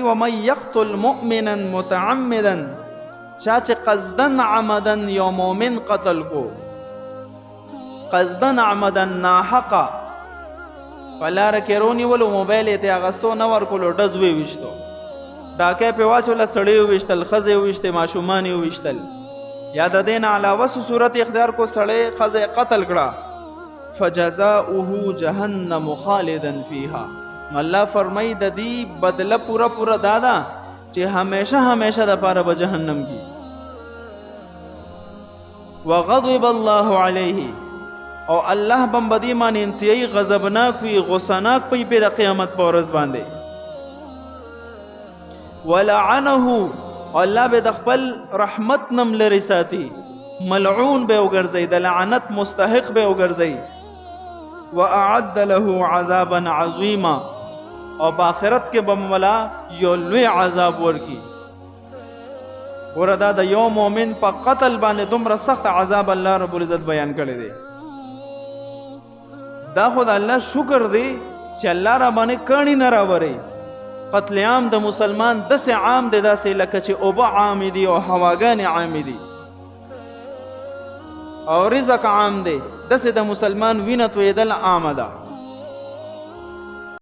ومن یقتل مؤمنا متعمدا، چا چې قصدن عمدن یو مؤمن قتل کو، قصدن عمدن ناحقه په لاره کې رونیولو، موبایل یې ته اغستو نه ورکولو، ډز ویویشتو، ډاکې پې واچوله، سړی وویشتل، ښځې وویشتې، ماشومان یې وویشتل، یا د دې نه علاوه صورت اختیار کو، سړی ښځه قتل کړه، فجزاؤه جهنم خالدا فیها، نو الله فرمایي د دې بدله پوره پوره دا ده چې همیشه همیشه دپاره به جهنم کې. وغضب الله علیه، او الله بم بدی باندې انتهایی غضبناک وي، غصناک پي په د قیامت په ورځ باندې. ولعنه، الله به د خپل رحمت نم لري ساتي، ملعون به وګرځي، د لعنت مستحق به وګرځي. واعد له عذابا عظیما، او په آخرت کې به مولا یو لوی عذاب ورکي. وردا د یو مؤمن په قتل باندې دومره سخت عذاب الله رب العزت بیان کړی دی. دا خو د الله شکر دی چې الله را باندې کڼي نه راوري. قتل عام د مسلمان داسې عام دی، داسې لکه چې اوبه عام دي او هواګانې عام دي، او رزق عام دی، داسې د مسلمان وینه تویدل عامه ده.